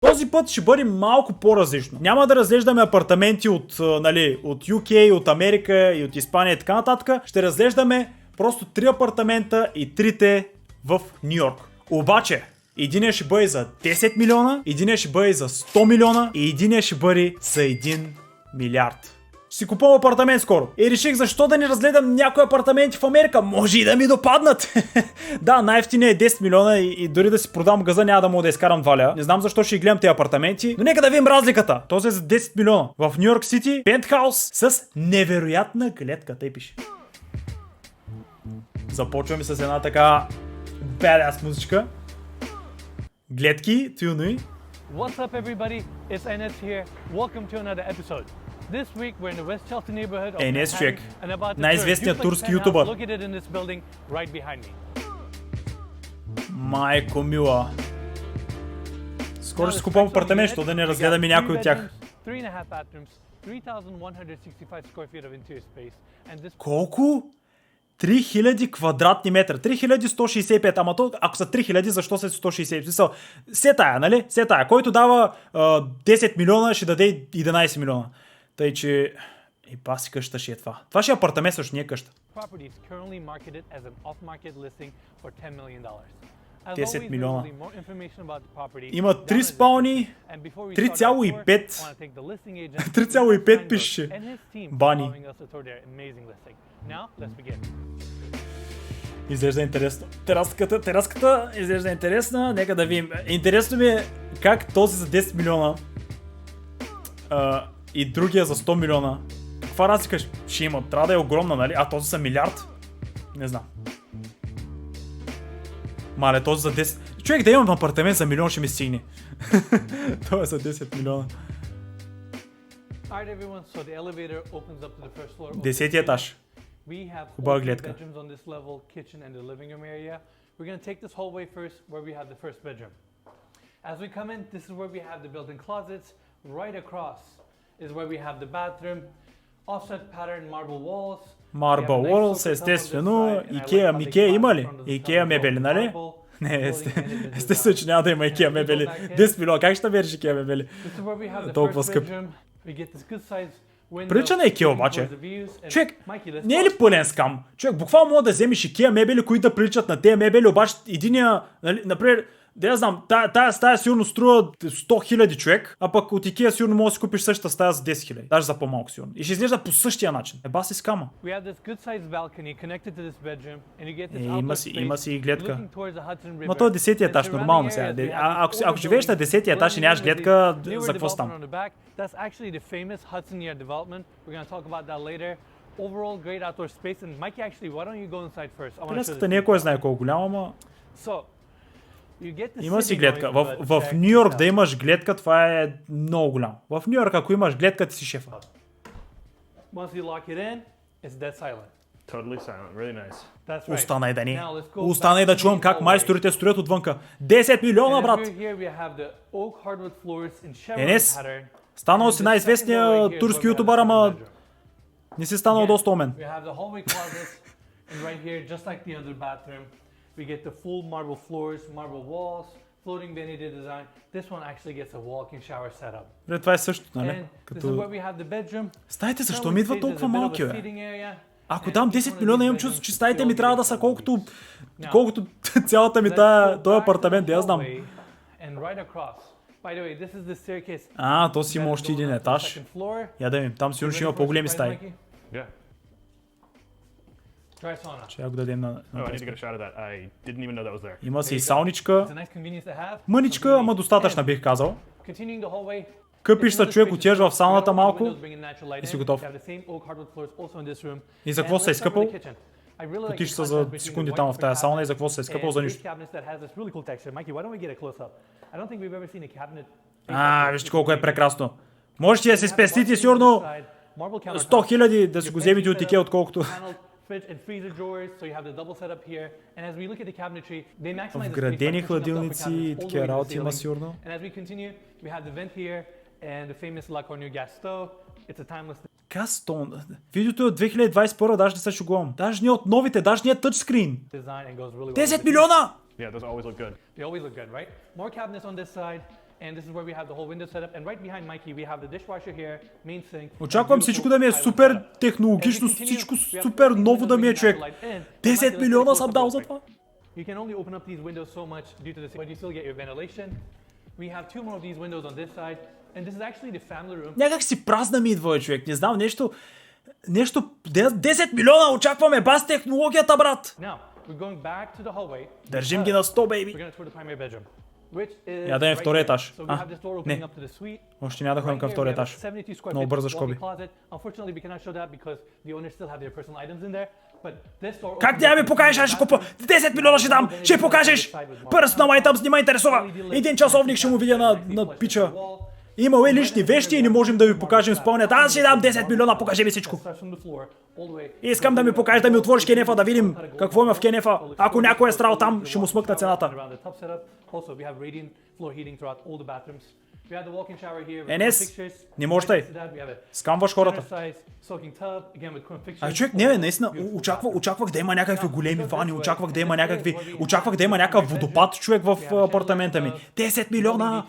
Този път ще бъде малко по-различно. Няма да разглеждаме апартаменти от UK, от Америка и от Испания и така нататък. Ще разглеждаме просто 3 апартамента и 3-те в Ню Йорк. Обаче, единия ще бъде за 10 милиона, единия ще бъде за 100 милиона и единия ще бъде за 1 милиард. Ще си купувам апартамент скоро. И реших защо да не разгледам някои апартаменти в Америка. Може и да ми допаднат. Да, най-ефтиният е 10 милиона и дори да си продам газа няма да мога да изкарам 2 лева. Не знам защо ще гледам тези апартаменти, но нека да видим разликата. Този е за 10 милиона. В Ню Йорк Сити, пентхаус с невероятна гледка. Тъй пише. Започваме с една така badass музичка. Гледки, тюнуи. What's up everybody? It's Enes here. Welcome to another episode. This week we're in the West Chelsea neighborhood of Manhattan and about to най-известният турски ютубър. located in this building right behind me. Майко мила. Скоро ще си купувам апартамент, защото да не разгледаме някой от тях. 3.5 bathrooms, 3,165 square feet of interior space and this Колко? 3000 квадратни метра. 3165. Ама то, ако са 3000, защо са 160? Се тая, нали? Се тая. Който дава 10 милиона, ще даде 11 милиона. Тъй, че... И паси къща ще е това. Това ще е апартамент, също не е къща. 10 милиона. Има 3 спални, 3,5. 3,5 пише. Бани. Изглежда интересно. Тераската изглежда интересна. Нека да видим. Интересно ми е как този за 10 милиона и другия за 100 милиона. Каква разлика ще има? Трябва да е огромна, нали? А този са милиард? Не знам. Мале, този за 10... Човек да имам апартамент за милион ще ми стигне. Това е за 10 милиона. 10 етаж. Хубава гледка. Marble walls, естествено. Икеа има ли? Икеа мебели, нали? Не, естествено, че няма да има Икеа мебели. 10 милиона, как ще береш Икеа мебели? Толкова скъпи. Прилича на Икеа обаче. Човек, не е ли пълен скам? Човек, буквално мога да вземеш Икеа мебели, които да приличат на тези мебели, обаче единия, например, да я знам, тая стая сигурно струва 100 000 човек, а пък от Икеа сигурно можеш да си купиш същата стая за 10 000. Даже за по-малко сигурно. И ще изглежда по същия начин. Еба си скама. Има си и гледка. Но то е 10-ти етаж, нормално сега. Ако живееш на 10-ти етаж и нямаш гледка, за какво става? Пелеската не е кой знае колко голяма, ама... Има си гледка. В Ню Йорк да имаш гледка, това е много голямо. В Ню Йорк, ако имаш гледка, ти си шефа. Останай да ни. Останай да чувам как майсторите строят отвънка. 10 милиона, брат! Енес, станал си най-известния турски ютубър, ама не си станал доста умен. We get the full marble floors, marble walls, floating vanity design. This one actually gets a walk-in shower setup. Това е същото, нали? Стаите защо ми идва толкова малки, бе? Ако дам 10 милиона, имам чувство, че стаите ми трябва да са колкото цялата ми този апартамент, я знам. То си има още един етаж. Я да видим, там сигурно ще има по-големи стаи. Ще го дадем на... Има си и сауничка. Мъничка, ама достатъчна бих казал. Къпиш се човек, отиваш в сауната малко и си готов. И за какво се е изкъпал? Отиш се за секунди там в тая сауна и за какво се е изкъпал? За нищо. Вижте колко е прекрасно. Можете да се спестите сигурно 100 000 да си го вземете от Икеа, отколкото... Вградени хладилници и такива работи има сигурно. Гастон. Видеото е от 2021, даже не се шугувам. Даже не е от новите, даже не е тъчскрин. 10 милиона! Очаквам всичко да ми е супер технологично, всичко супер ново да ми е, човек. 10 милиона съм дал за това. You can only open up these windows so much due to this, but you still get your ventilation. We have 2 more of these windows on this side, and this is actually the family room. Някак си празна ми идва, човек. Не знам, нещо 10 милиона очакваме, бас технологията, брат. Now, we're going back to the hallway. Държим ги на 100, бейби. We're going to tour the primary bedroom, which is Я да е втория етаж. So we have this door opening up to the suite. Още няма да ходим към втория етаж. Много бързаш, Коби. Unfortunately, we cannot show that because the owners still have their personal items in there. Как ти ми покажеш, аз ще купа 10 милиона ще дам, ще покажеш! Personal items не ме интересува! Един часовник ще му видя на пича. Имал е лични вещи и не можем да ви покажем спълнят. Аз ще дам 10 милиона, покажи ми всичко. Искам да ми покажеш, да ми отвориш кенефа, да видим какво има в кенефа. Ако някой е страл там, ще му смъкна цената. Енес, не можеш тъй. Скамваш хората. Ай, човек, не бе, наистина, очаквах да има някакви големи вани, очаквах да има някакъв водопад, човек, в апартамента ми. 10 милиона!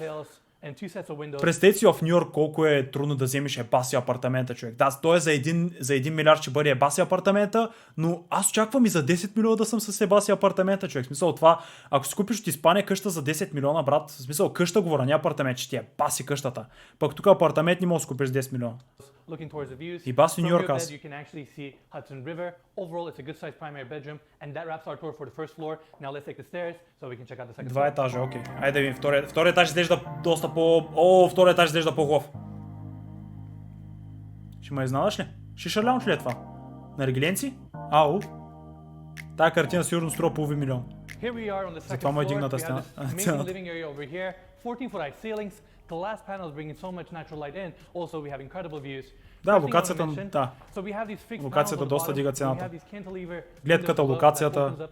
Представете си в Нью Йорк колко е трудно да вземеш ебаси апартамента, човек. Да, той е за 1 милиард ще бъде ебаси апартамента, но аз очаквам и за 10 милиона да съм с ебаси апартамента, човек. В смисъл това, ако си купиш от Испания къща за 10 милиона, брат, в смисъл къща говоря, не апартамент, ще ти е баси къщата. Пък тук апартамент не можеш да купиш 10 милиона. И баси Нью Йорк аз. Два етажа, окей. Айде да видим, втория етаж изглежда доста втория етаж изглежда по-хубав. Ще ме изненадаш ли? Ще шалявам ли е това? На региленци? Ау. Тая картина сигурно струва половин милион. Затова му е дигната цената. Да, локацията доста дига цената. Гледката, локацията.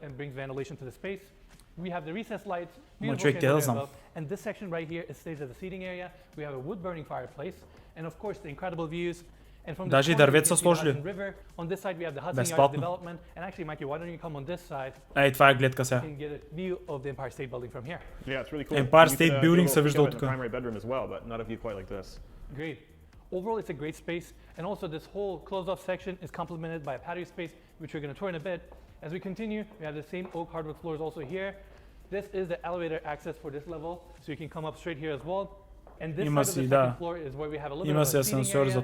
We have the recessed lights, човек, те да знам. and this section right here stays as a seating area. We have a wood burning fireplace, and of course the incredible views. And from Даже и дървеца сложили. On this side we have the Hudson Yards Безплатно. development, and actually, Mikey, why don't you come on this side? Ей, това е гледка сега. You can get a view of the Empire State Building from here. Yeah, it's really cool. Empire State Building се вижда от тук. Primary bedroom as well, but not a view quite like this. Great. Overall, it's a great space, and also this whole closed-off section is complemented by a patio space, which we're going to tour in a bit. As we continue, we have the same oak hardwood floors also here. This is the elevator access for this level, so you can come up straight here as well. And this side of the second floor is where we have a little bit of a seating area.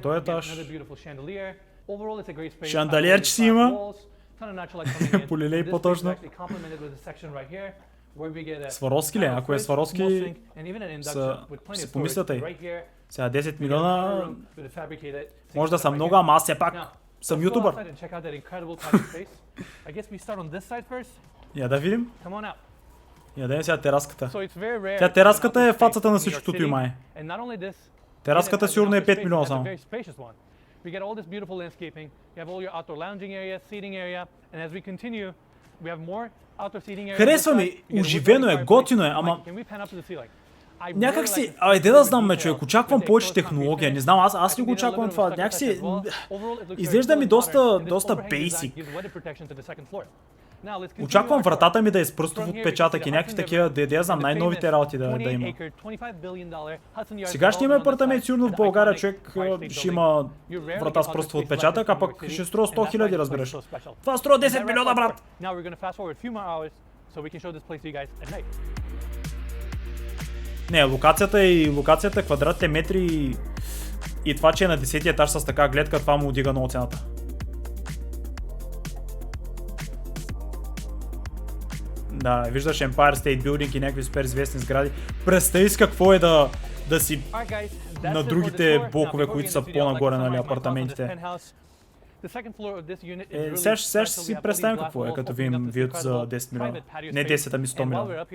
Another beautiful chandelier. Overall, it's a great space. Шандалиерче си има. Ton of natural light coming in. Полилей This space is по-точно. actually complemented with a section right here, where we get a Сваровски ли? Ако е Сваровски, and even an induction with plenty си of помислят storage ей. right here. Сега 10 милиона With a fabricated може да са много, ама аз все пак съм ютубър. Я да видим. Я да сега тераската. Тя тераската е фацата на всичкото и май. Тераската сигурно е 5 милиона само. We get all this beautiful landscaping. You have all your outdoor lounging area, seating area, and as we continue, we have more outdoor seating area. Харесва ми, оживено е, готино е, ама някак си, айде да знам, човек, очаквам повече технология, не знам, аз ли го очаквам това, някак си, изглежда ми доста basic. Очаквам вратата ми да е с пръстов отпечатък и някакви такива, да знам, най-новите работи да има. Сега ще има апартамент, сигурно в България, човек ще има врата с пръстов отпечатък, а пък ще струва 100 хиляди, разбираш. Това струва 10 милиона, брат! Не, локацията, квадратните метри и това, че е на 10 етаж с така гледка, това му удига много цената. Да, виждаш Empire State Building и някакви супер известни сгради. Представи си какво е да си на другите блокове, които са по-нагоре, нали, апартаментите. Сега ще си представим какво е, като видим виют за 10 милиона. Не 10, ами 100 милиона.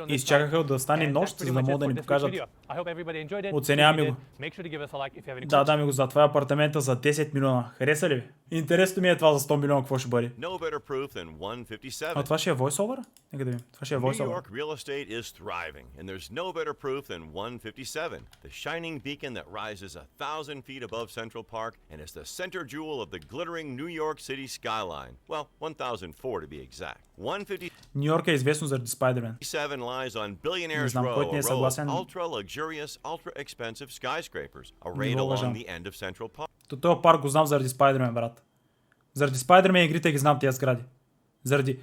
И изчакаха да стане нощ, за да могат да ни покажат. Оценяваме го. Да, ми го за това е апартамента за 10 милиона. Хареса ли ви? Интересно ми е това за 100 милиона, какво ще бъде. А това ще е voiceover? Нека да видим. Това ще е voiceover. roof than 157, the shining beacon that rises 1,000 feet above Central Park and is the center jewel of the glittering New York City skyline. Well, 1004 to be exact. 157 Нью Йорк е известно заради Спайдермен. lies on Billionaire's знам, Row, който не е a row of съгласен. ultra-luxurious, ultra-expensive skyscrapers arrayed го along уважавам. the end of Central Park. Този парк го знам заради Спайдермен, брат. Заради Спайдермен игрите ги знам тия сгради. Заради...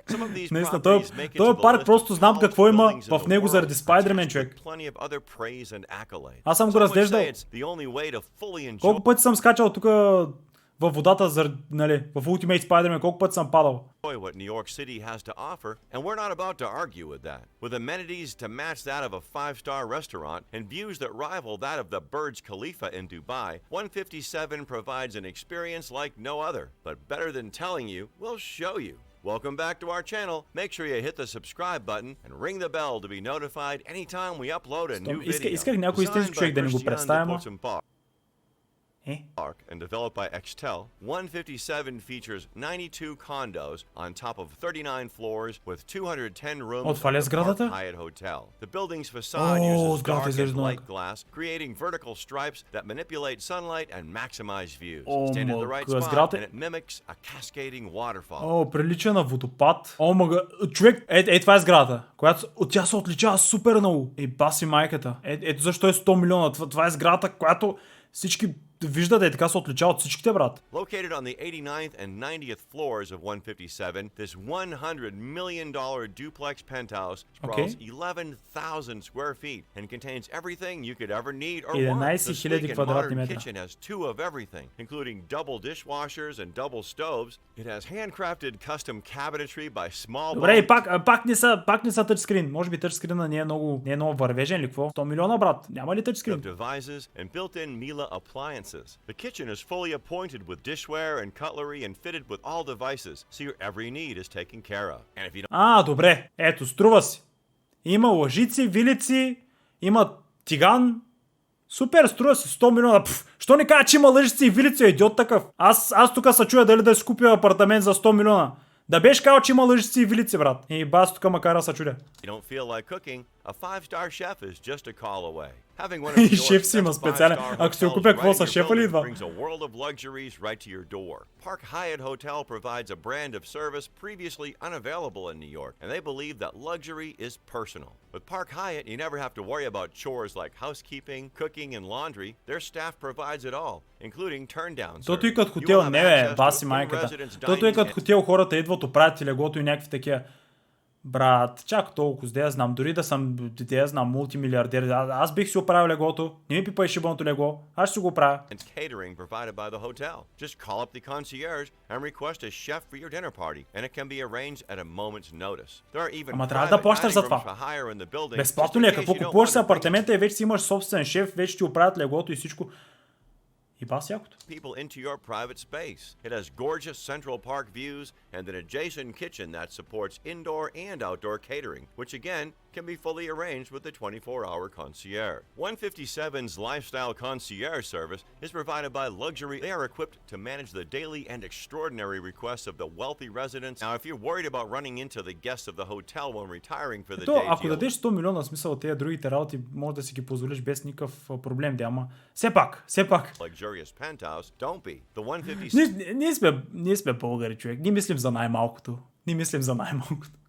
Some of these Наистина, properties make it to този the парк list просто of знам tallest какво има buildings in в the него world, заради Спайдермен, attached човек. with plenty of other praise and accolades. Аз съм го Some would разглеждал. say it's the only way to fully enjoy Колко пъти съм скачал тук във водата, нали, в Ultimate Spider-Man, колко пъти съм падал. what New York City has to offer, and we're not about to argue with that. With amenities to match that of a five-star restaurant and views that rival that of the Burj Khalifa in Dubai, 157 provides an experience like no other. But better than telling you, we'll show you. Welcome back to our channel. Make sure you hit the subscribe button and ring the bell to be notified anytime we upload a new video. Исках някой истински човек да ни го представя, Park and developed by Extel, 157 features 92 condos on top of 39 floors with 210 rooms От това ли е of the сградата? Park Hyatt Hotel. The building's facade uses сградата dark and изглежда light много. glass, creating vertical stripes that manipulate sunlight and maximize views. О, Stand at the right мога, spot сградата- and it mimics a cascading waterfall. О, прилича на водопад. О, мага... Човек, това е сградата, която тя се отличава супер много. Баси майката. Ето защо е 100 милиона. Това е сградата, която всички виждате, така се отличава от всичките, брат. Located on the 89th and 90th floors of 157, this $100 million duplex penthouse sprawls 11,000 square feet and contains everything you could ever need or want. The 11,000 sleek and квадратни modern метра. kitchen has two of everything, including double dishwashers and double stoves. It has handcrafted custom cabinetry by small Добре, и bones. пак не са тъчскрин. Може би тъчскрина не е много вървежен или какво? 100 милиона, брат. Няма ли тъчскрин? Devices and built-in Miele appliances. The kitchen is fully appointed with dishware and cutlery and fitted with all devices, so your every need is taken care of. And if you don't Добре. Ето, струва си. Има лъжици, вилици, има тиган. Супер, струва си 100 милиона. Що не кажа, че има лъжици и вилици, идиот такъв? Аз тук се чуя дали да си купя апартамент за 100 милиона. Да беше казал, че има лъжици и вилици, брат. И бас тук макара се чудя. you don't feel like cooking, a five-star chef is just a call away. Having one of New York's Шеф си има best специален. five-star Ако си го hotels купя, какво right in са, your шефа ли building идва? brings a world of luxuries right to your door. Park Hyatt Hotel provides a brand of service previously unavailable in New York, and they believe that luxury is personal. With Park Hyatt, you never have to worry about chores like housekeeping, cooking, and laundry. Their staff provides it all, including turn-down service. Тото и като You хотел, will have не бе, access to баси майката. in-residence Тото и dining като and хотел, хората идват, оправят ти леглото и някакви такива. Брат, чак толкова, да я знам, дори да съм, да я знам, мултимилиардер, аз бих си оправил леглото, не ми пипай шибаното легло, аз ще си го оправя. catering provided by the hotel. Just call up the concierge and request a chef for your dinner party, and it can be arranged at a moment's notice. There are even Ама трябва да private плащаш за dining това. rooms for hire in the building. Безплатно just ли in е? Какво case you don't купуваш want си to bring апартамента и вече си имаш собствен шеф, вече ти оправят леглото и всичко. И бас якото. people into your private space. It has gorgeous Central Park views and an adjacent kitchen that supports indoor and outdoor catering, which again can be fully arranged with the 24-hour concierge. 157's lifestyle concierge service is provided by Luxury. They are equipped to manage the daily and extraordinary requests of the wealthy residents. Now, if you're worried about running into the guests of the hotel when retiring for the day, Ако дадеш 100 милиона, смисъл от тези другите работи, може да си ги позволиш без никакъв проблем, ама все пак. luxurious penthouse, don't be. The 157 Ние сме българи, човек. Ние мислим за най-малкото.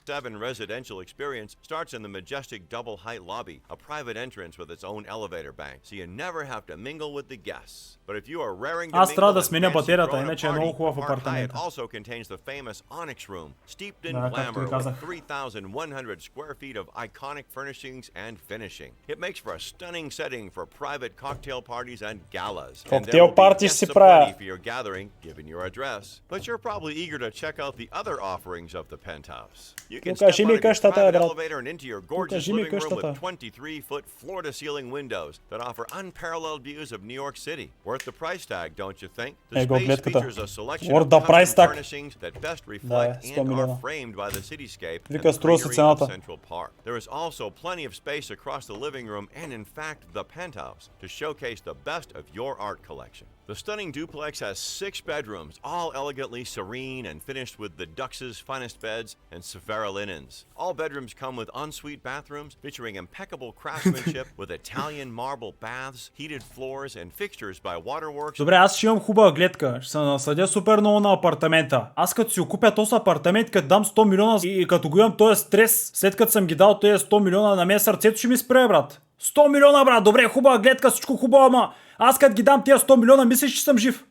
7 residential experience starts in the majestic double-height lobby, a private entrance with its own elevator bank, so you never have to mingle with the guests. But if you are raring to Аз трябва да mingle and сменя fancy батерията, throwing a иначе е много party, хубав Park Hyatt апартамента. also contains the famous Onyx Room, steeped in Да, както и glamour with казах. 3,100 square feet of iconic furnishings and finishing. It makes for a stunning setting for private cocktail parties and galas. And there Коктейл will be парти guests ще си aplenty правя. for your gathering, given your address. But you're probably eager to check out the other offerings of the penthouse. You can Покажи step ми out of your къщата, private брат. elevator and into your gorgeous Покажи ми living room къщата. with 23-foot floor-to-ceiling windows that offer unparalleled views of New York City. Worth the price tag, don't you think? The Его space гледката. features a selection Worth of the price custom tag. furnishings that best reflect 100 and are милиона. framed by the cityscape and Вика, the струва се greenery of цената. Central Park. There is also plenty of space across the living room and, in fact, the penthouse to showcase the best of your art collection. The stunning duplex has 6 bedrooms, all elegantly serene and finished with the Dux's finest beds and Sephora linens. All bedrooms come with ensuite bathrooms featuring impeccable craftsmanship with Italian marble baths, heated floors and fixtures by Waterworks. Добре, аз ще имам хубава гледка. Ще се насъдя супер много на апартамента. Аз като си купя този апартамент, като дам 100 милиона и като го имам този стрес, след като съм ги дал тези 100 милиона, на мен сърцето ще ми спре, брат. 100 милиона, брат, добре, хубава гледка, всичко хубаво, ама аз като ги дам тези 100 милиона, мислиш, че съм жив.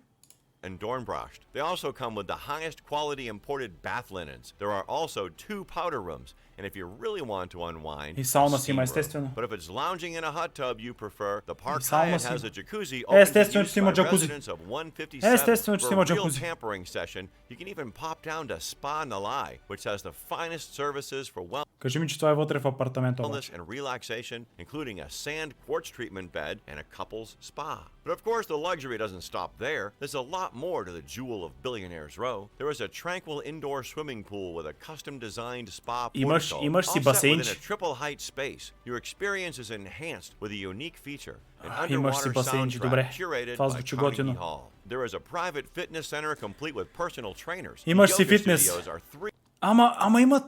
And Dornbracht. They also come with the highest quality imported bath linens. There are also 2 powder rooms. And if you really want to unwind, И сауна a си има, steam room. естествено. But if it's lounging in a hot tub you prefer, the Park сауна Hyatt си has има. a jacuzzi open to Естествено, че си use има by джакузи. residents of 157 Естествено, че си for има a real джакузи. pampering session. You can even pop down to Spa Nalai, which has the finest services for Кажи ми, че това е вътре в апартамента. wellness and relaxation, including a sand quartz treatment bed and a couple's spa. But of course, the luxury doesn't stop there. There's a lot more to the jewel of Billionaires Row. There is a tranquil indoor swimming pool with a custom-designed spa portico, имаш си all set басейнче. within a triple-height space. Your experience is enhanced with a unique feature, an имаш си underwater басейнче, добре. soundtrack curated Това by звучи Carnegie готино. Hall. There is a private fitness center complete with personal trainers. Имаш The си yoga фитнес. studios are 3 Ама има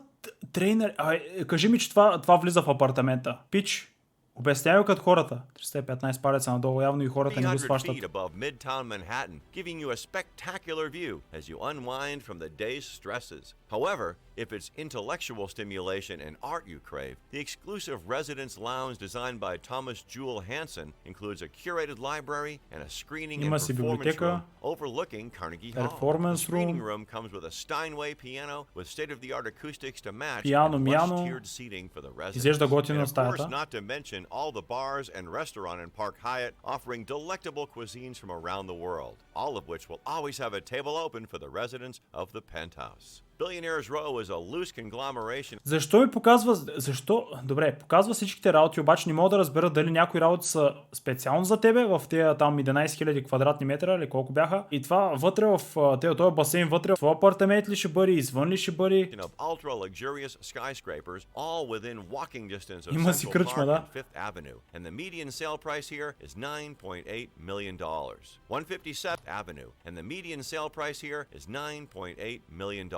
трейнер. Кажи ми, че това влиза в апартамента. Пич, обяснявай като хората. 315 палеца надолу, явно и хората не го 300 сващат. feet above Midtown Manhattan, giving you a spectacular view as you unwind from the day's stresses. However, if it's intellectual stimulation and art you crave, the exclusive residence lounge designed by Thomas Jewel Hansen includes a curated library and a screening and Има си performance библиотека. room overlooking Carnegie Hall. Performance The screening room. room comes with a Steinway piano with state-of-the-art acoustics to match Piano, and miano. plush-tiered seating for the residents. Изглежда готино And of course, стаята. not to mention all the bars and restaurant in Park Hyatt offering delectable cuisines from around the world, all of which will always have a table open for the residents of the penthouse. Billionaires Row is a loose conglomeration. Защо ми показва... Защо? Добре, показва всичките работи, обаче не мога да разбера дали някои работи са специално за тебе в тези там 11 000 квадратни метра или колко бяха. И това вътре в този басейн вътре в твой апартамент ли ще бъде, извън ли ще бъде? Of ultra luxurious skyscrapers, all within walking distance of Има си Central кръчма, Park да. and Fifth Avenue, and the median sale price here is $9.8 million. 157th Avenue, and the median sale price here is $9.8 million.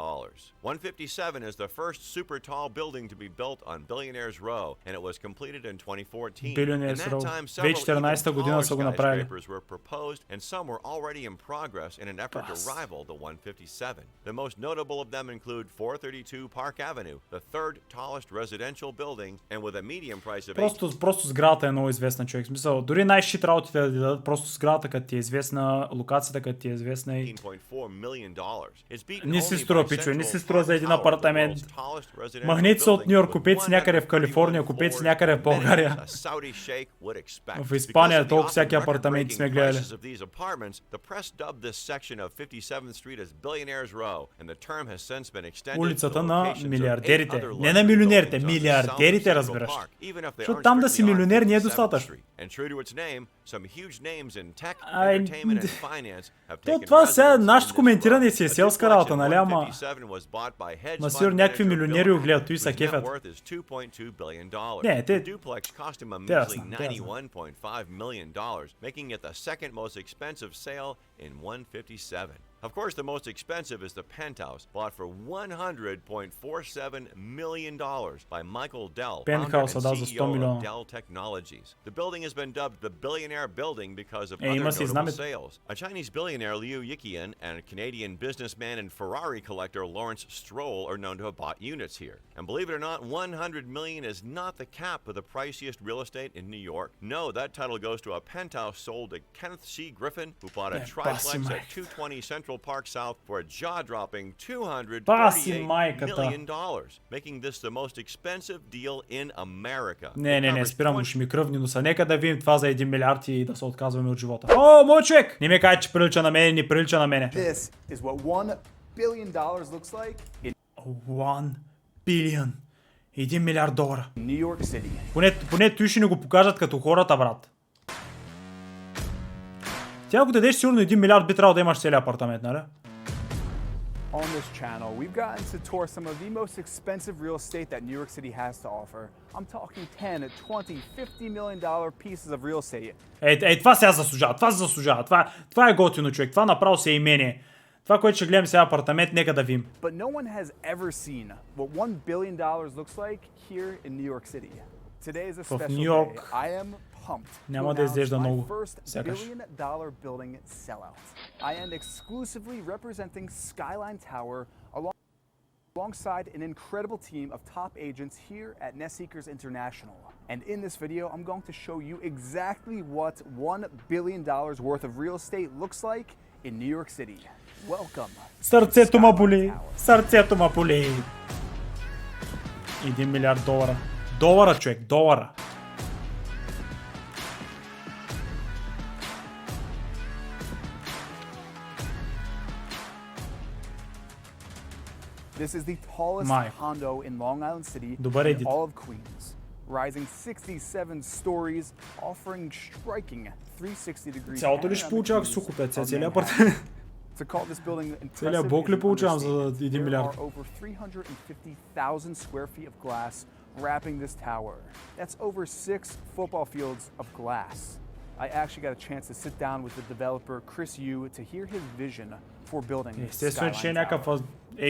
157 is the first super tall building to be built on Billionaires Row, and it was completed in 2014. Billionaires In that Row. time, several even 2014 година taller са го направили. skyscrapers were proposed, and some were already in progress in an effort to rival the 157. The most notable of them include 432 Park Avenue, the third tallest residential building, and with a median price of Просто сградата е много известна, човек. В смисъл, дори най-шит работите да дадат, просто сградата като ти е известна, локацията като ти е известна и... $18.4 million. It's beaten Не си only струва, by пичове, не си Central струва Park за един Tower, the апартамент. world's tallest residential Махнете се от building Ню Йорк, with купете си някъде в 131 Калифорния, купете си някъде в България. A Saudi sheikh would expect. В Испания Because of the толкова всяки often апартаменти сме record-breaking гледали. prices of these apartments, the press dubbed this section of 57th Street as Billionaires Row, and the term has since been extended to Улицата the на locations of 8 милиардерите. other Не на luxury милионерите, buildings on the милиардерите, south of Central разбираш. Park, even if they Защото aren't там да си strictly on милионер не е 57th достатъчно. Street. And true to its name, some huge names in tech, Ай, entertainment and finance have То taken това сега residence in нашето this коментиране row. си е A селска duplex работа, in нали, ама... 157 was bought by hedge Ма fund сигурно някакви manager милионери Bill го гледат, той Ackman, са whose net кефят. worth is $2.2 billion. Не, The duplex cost him a те measly ясно, те ясно. $91.5 million, making it the second most expensive sale in 157. Of course, the most expensive is the penthouse, bought for $100.47 million by Michael Dell, founder and Пентхауса, да, за 100 CEO of милиона. Dell Technologies. The building has been dubbed the Billionaire Building because of Е, other има си notable знамето. sales. A Chinese billionaire, Liu Yiqian, and a Canadian businessman and Ferrari collector, Lawrence Stroll, are known to have bought units here. And believe it or not, $100 million is not the cap of the priciest real estate in New York. No, that title goes to a penthouse sold to Kenneth C. Griffin, who bought a Yeah, triplex bossy at Mike. 220 Central Park South for a jaw-dropping Баси $238 майката. million, making this the most expensive deal in America. Не, спирам го, ще ми кръвни носа. Нека да видим това за 1 милиард и да се отказваме от живота. О, мой човек! Не ми кажа, че прилича на мене, не прилича на мене. This is what $1 billion looks like in 1 билион. 1 милиард долара. New York City. Поне той ще ни го покажат като хората, брат. Тя ако дадеш сигурно 1 милиард би трябвало да имаш целият апартамент, нали? On this channel, we've gotten to tour some of the most expensive real estate that New York City has to offer. I'm talking 10, 20, $50 million pieces of real estate. Това сега заслужава, това се заслужава, това е готино, човек, това направо си е имение. Това, което ще гледам сега апартамент, нека да видим. But no one has ever seen what $1 billion looks like here in New York City. Today is a special day. I am pumped. Няма да изглежда много. $1 billion building sellout. I am exclusively representing Skyline Tower alongside an incredible team of top agents here at NestSeekers International. And in this video, I'm going to show you exactly what $1 billion worth of real estate looks like in New York City. Welcome. Сърцето ма боли. Сърцето ма боли. $1 милиард. Долара, човек, долара. This is the tallest condo in Long Island City in all of Queens, rising 67 stories, offering striking 360-degree Цялото ли ще получавах сухопет? Целият апартамент. Целият блок ли получавам за $1 милиард? Over 350,000 square feet of glass wrapping this tower. That's over 6 football fields of glass. I actually got a chance to sit down with the developer Chris Yu to hear his vision for building Skyline Tower.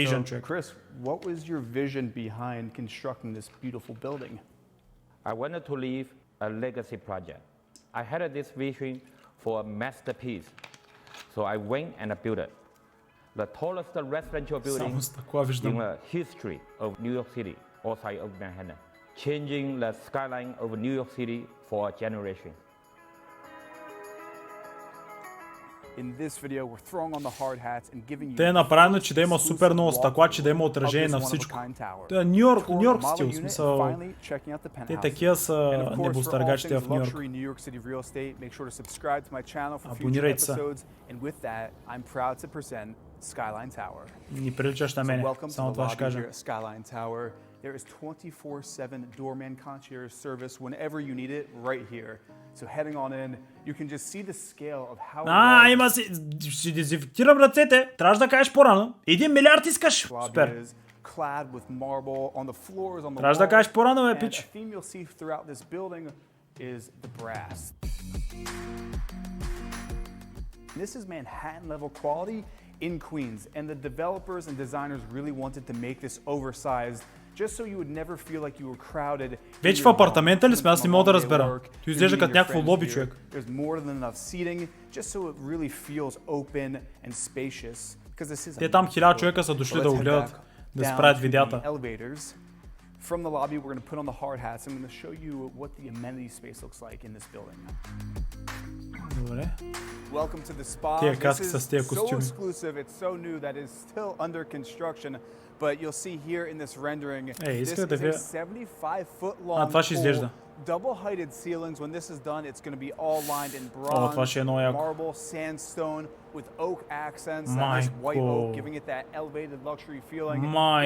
Asian so, Chris, what was your vision behind constructing this beautiful building? I wanted to leave a legacy project. I had this vision for a masterpiece, so I went and built it. The tallest residential building in the history of New York City, outside of Manhattan, changing the skyline of New York City for a generation. In this video, we're throwing on the hard hats and giving you. Те е направено, че да има супер много стъкла, че да има отражение на всичко. Това е Ню Йорк стил, в смисъл. Те такива са небостъргачите в Ню Йорк. Абонирайте се. Ни приличаш на мене, само това ще кажа. There is 24/7 doorman concierge service whenever you need it right here. So heading on in, you can just see the scale of how има си, ще дезинфектирам ръцете. Трябваше да кажеш по-рано. $1 милиард искаш. Супер. Clad with marble on the floors, on the трябваше да кажеш по-рано, бе, пич. The theme you'll see throughout this building is the brass. This is Manhattan level quality in Queens, and the developers and designers really wanted to make this oversized. Just so you would never feel like you were crowded. Вече в апартамента ли сме? Аз не мога да разбера. Той изглежда като някакво лоби, човек. There's more than enough seating, just so it really feels open and spacious. Те там 1000 човека са дошли да го гледат, да се правят видеята. From the lobby, we're going to put on the hard hats. I'm going to show you what the amenity space looks like in this building. Добре. Welcome to the spa. Тия каски с тия костюми. So exclusive, it's so new that is still under construction. But you'll see here in this rendering, this is a 75-foot long pool, double-heighted ceilings. When this is done, it's going to be all lined in bronze, marble, sandstone with oak accents, and this white oak, giving it that elevated luxury feeling.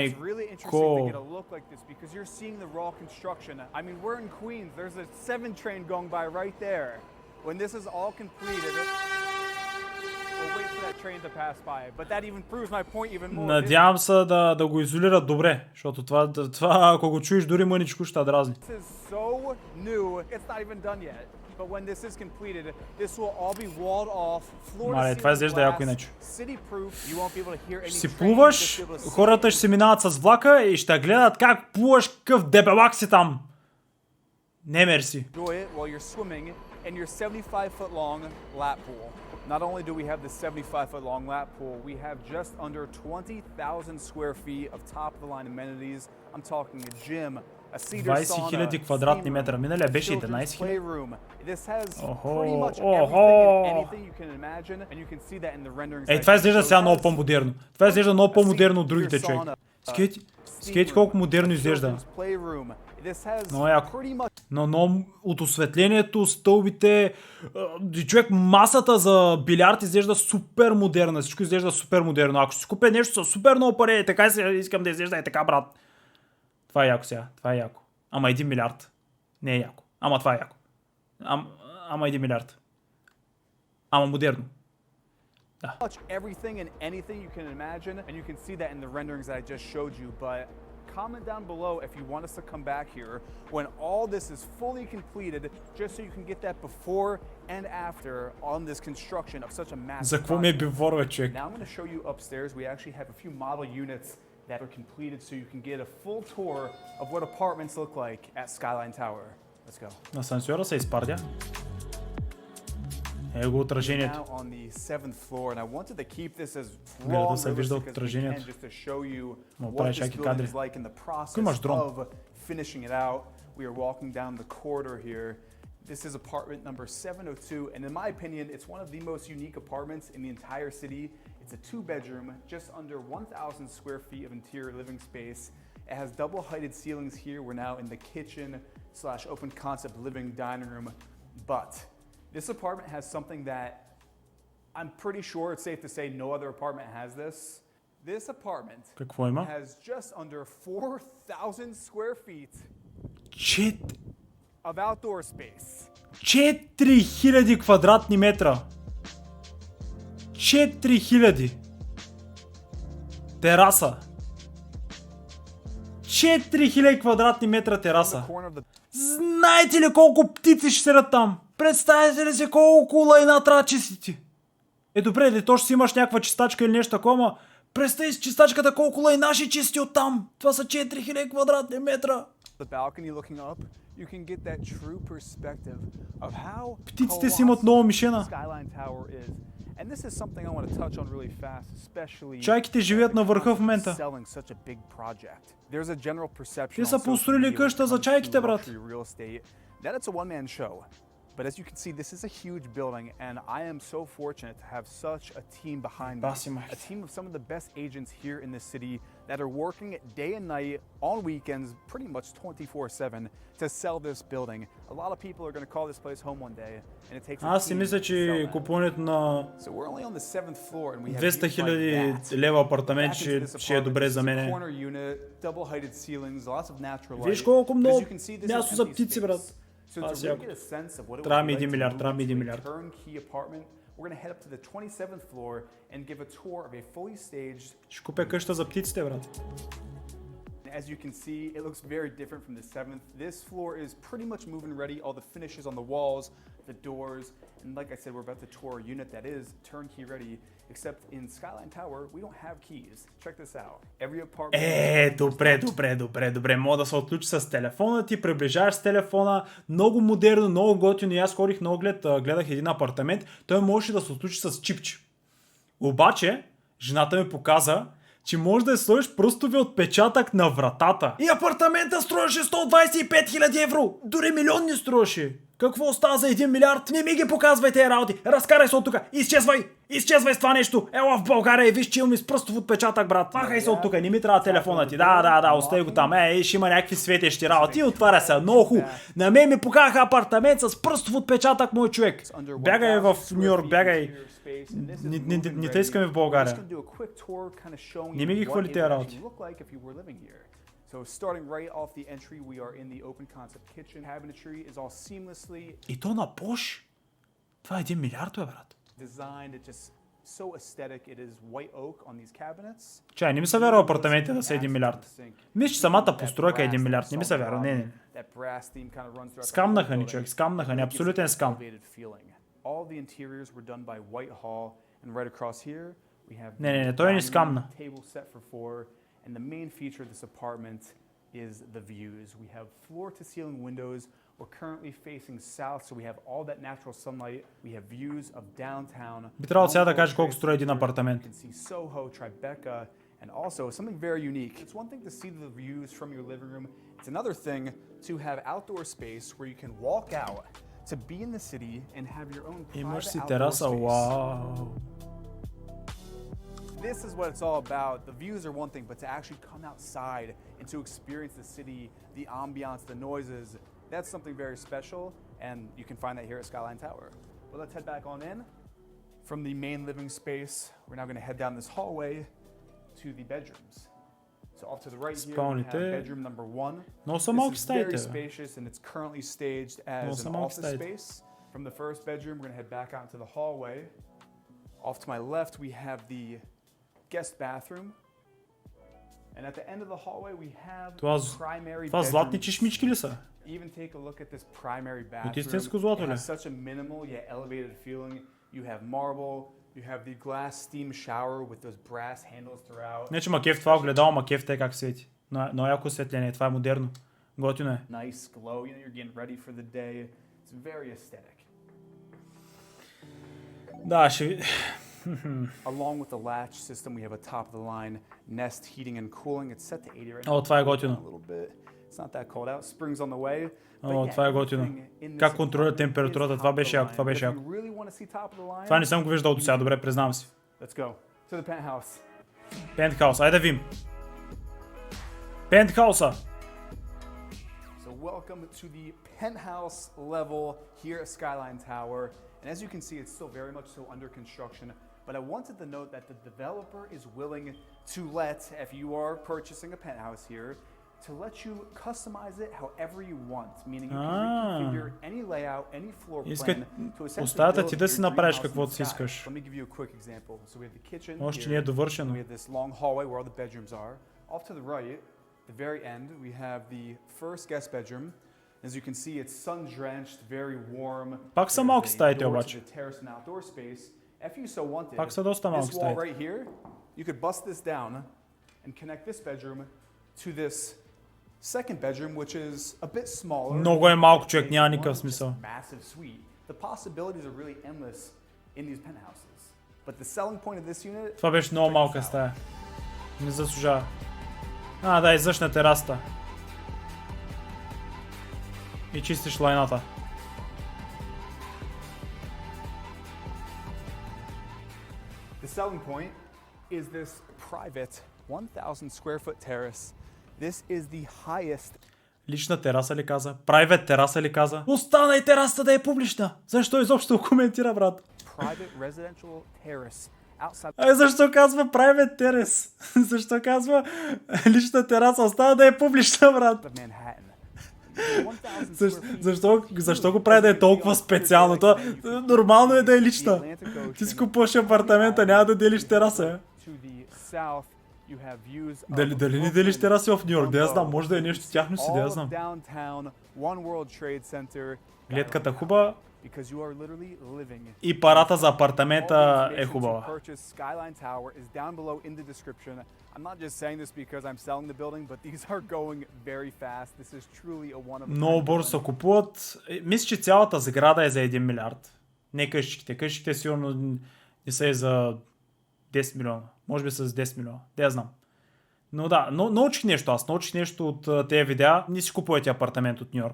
It's really interesting to get a look like this because you're seeing the raw construction. I mean, we're in Queens. There's a 7 train going by right there. When this is all completed, we'll wait for that train to pass by. But that even proves my point even more. Надявам се да го изолират добре, защото това ако го чуеш дори мъничко ще дразни. This is so new. It's not even done yet. But when this is completed, this will all be walled off, floor to ceiling glass, city proof. You won't be able to hear any. Си плуваш, хората ще се минават с влака и ще гледат как плуваш, какъв дебелак си там. Не мерси. Enjoy it while you're swimming in your 75-foot long lap pool. Not only do we have the 75-foot long lap pool, we have just under 20,000 square feet of top-of-the-line amenities. I'm talking a gym, a cedar sauna, 20,000 квадратни метра. Миналия беше 11,000. This has pretty much everything and anything you can imagine, and you can see that in the renderings. Това изглежда сега много по-модерно. Това изглежда много по-модерно от другите, човек. Скейти колко модерно изглежда. Много яко. Но от осветлението, стълбите, човек, масата за билярд изглежда супер модерна. Всичко изглежда супер модерно. Ако си купя нещо с супер много пари, така искам да изглежда и така, брат. Това е яко сега. Това е яко. Ама 1 милиард. Не е яко. Ама това е яко. Ама 1 милиард. Ама модерно. Touch everything and anything you can imagine, and you can see that in the renderings that I just showed you. But comment down below if you want us to come back here when all this is fully completed, just so you can get that before and after on this construction of such a massive project. Now I'm going to show you upstairs. We actually have a few model units that are completed, so you can get a full tour of what apartments look like at Skyline Tower. Let's go. Асансьора се изпардя. Его отражението. Now on the 7th floor, and I wanted to keep this as raw and realistic as we can, just to show you what this building is like in the process of finishing it out. We are walking down the corridor here. This is apartment number 702, and in my opinion, it's one of the most unique apartments in the entire city. It's a 2-bedroom, just under 1,000 square feet of interior living space. It has double-heighted ceilings here. We're now in the kitchen/open concept living dining room, but this apartment has something that I'm pretty sure it's safe to say no other apartment has this. This apartment has just under 4,000 square feet of outdoor space. 4000 квадратни метра. 4000. Тераса. 4000 квадратни метра тераса. Знаете ли колко птици ще седят там? Представете ли си колко лайна трябва да чистите? Добре, то ще си имаш някаква чистачка или нещо такова, представи си чистачката колко лайна ще чисти оттам. Това са 4000 квадратни метра. Птиците си имат много мишена. Чайките живеят на върха в момента. Те са построили къща за чайките, брат. But as you can see, this is a huge building, and I am so fortunate to have such a team behind me. A team of some of the best agents here in the city that are working day and night, on weekends, pretty much 24/7 to sell this building. A lot of people are going to call this place home one day, and it takes a team. Аз си мисля, че купуването на 200 000 лева апартамент ще е добре за мен. Виж колко много място за птици, брат. Трябва ми 1 милиард, трябва ми 1 милиард. Ще купя къща за птиците, брат. As you can see, it looks very different from the 7th. This floor is pretty much move-in ready. All the finishes on the walls, the doors, and like I said, we're about to tour a unit that is turnkey ready. Except in Skyline Tower, we don't have keys. Check this out. Every apartment... Добре. Мога да се отключи с телефона ти, приближаваш с телефона. Много модерно, много готино. И аз ходих на оглед, гледах един апартамент. Той можеше да се отключи с чипче. Обаче, жената ми показа, че може да сложиш пръстови отпечатък на вратата. И апартамента струваше 125 000 евро. Дори милион не струваше. Какво остава за 1 милиард? Не ми ги показвай тези работи. Разкарай се от тук. Изчезвай с това нещо. Ела в България и виж, че имам с пръстов отпечатък, брат. Махай се от тук. Не ми трябва телефона ти. Да, остави го там. Ще има някакви светещи работи. Отваря се. Много хубаво. На мен ми покаха апартамент с пръстов отпечатък, мой човек. Бягай в Нью Йорк, бягай. Не те искаме в България. Не ми ги хвали тези работи. So starting right off the entry, we are in the open concept kitchen. Cabinetry is all seamlessly. И то на Пош? Това е 1 милиард, брат. Designed, it's just so aesthetic. It is white oak on these cabinets. Чай, не ми се вярва апартаментите да са 1 милиард. Мисля, че самата постройка е 1 милиард. Не ми се вярва, не. Скамнаха ни, човек, скамнаха ни, абсолютен скам. All the interiors were done by Whitehall, and right across here we have Не, той ни скамна. Table set for 4. And the main feature of this apartment is the views. We have floor-to-ceiling windows. We're currently facing south, so we have all that natural sunlight. We have views of downtown. Би трябвало сега да кажеш колко струва един апартамент. You can see Soho, Tribeca, and also something very unique. It's one thing to see the views from your living room. It's another thing to have outdoor space where you can walk out to be in the city and have your own private outdoor space. Wow. This is what it's all about. The views are one thing, but to actually come outside and to experience the city, the ambiance, the noises, that's something very special, and you can find that here at Skyline Tower. Well, let's head back on in. From the main living space, we're now going to head down this hallway to the bedrooms. So off to the right here, we have bedroom number 1. This is very spacious, and it's currently staged as an office space. From the first bedroom, we're going to head back out into the hallway. Off to my left, we have the guest bathroom. And at the end of the hallway, we have primary това златни чешмички ли са? Even take a look at this primary От bathroom. истинско злато It ли? has such a minimal yet elevated feeling. You have marble, you have the glass steam shower with those brass handles throughout. Не че макев това огледало, макев те как свети. Но яко осветление, това е модерно. Готино е. Nice glow, you know, you're getting ready for the day. It's very aesthetic. Да, ще... Along with the latch system, we have a top-of-the-line Nest heating and cooling. It's set to 80 right now. О, това е готино. A little bit. It's not that cold out. Spring's on the way. О, това е готино. Как контролира температурата? Това беше яко, това беше яко. Това не съм го виждал до сега, добре, признавам си. Let's go to the penthouse. Пентхаус, айде да видим. Пентхауса. So welcome to the penthouse level here at Skyline Tower. And as you can see, it's still very much so under construction. But I wanted to note that the developer is willing to let, if you are purchasing a penthouse here, to let you customize it however you want. Meaning you can reconfigure any layout, any floor plan to essentially build ти да си направиш каквото си искаш. Let me give you a quick example. So we have the kitchen Още не е довършено. we have this long hallway where all the bedrooms are. Off to the right, the very end, we have the first guest bedroom. As you can see, it's sun-drenched, very warm. Пак са малки стаите обаче. Пак са доста малки стаите. Right here, you could bust this down and connect this bedroom to this second bedroom, which is a bit smaller. Много е малко, човек, няма никакъв смисъл. Massive suite. The possibilities are really endless in these penthouses. But the selling point of this unit. Това беше много малка стая. Не заслужава. Да, излъж на терасата. И чистиш лайната. The selling point is this private 1,000 square foot terrace. This is the highest. Лична тераса ли каза? Private тераса ли каза? Остана и терасата да е публична. Защо изобщо коментира, брат? Private residential terrace outside. Защо казва private terrace? Защо казва лична тераса? Остана да е публична, брат. Защо го прави да е толкова специално? Това нормално е да е лична. Ти си купуваш апартамента, няма да делиш тераса. Дали не делиш тераси в Нью Йорк? Да я знам, може да е нещо тяхно си, да я знам. Гледката хубава и парата за апартамента е хубава. Много бързо се купуват. Мисля, че цялата сграда е за 1 милиард. Не къщите. Къщите сигурно не са и за 10 милиона. Може би с 10 милиона. Да я знам. Но да, научих нещо аз. Научих нещо от тези видеа. Не си купувайте апартамент от Нью Йорк.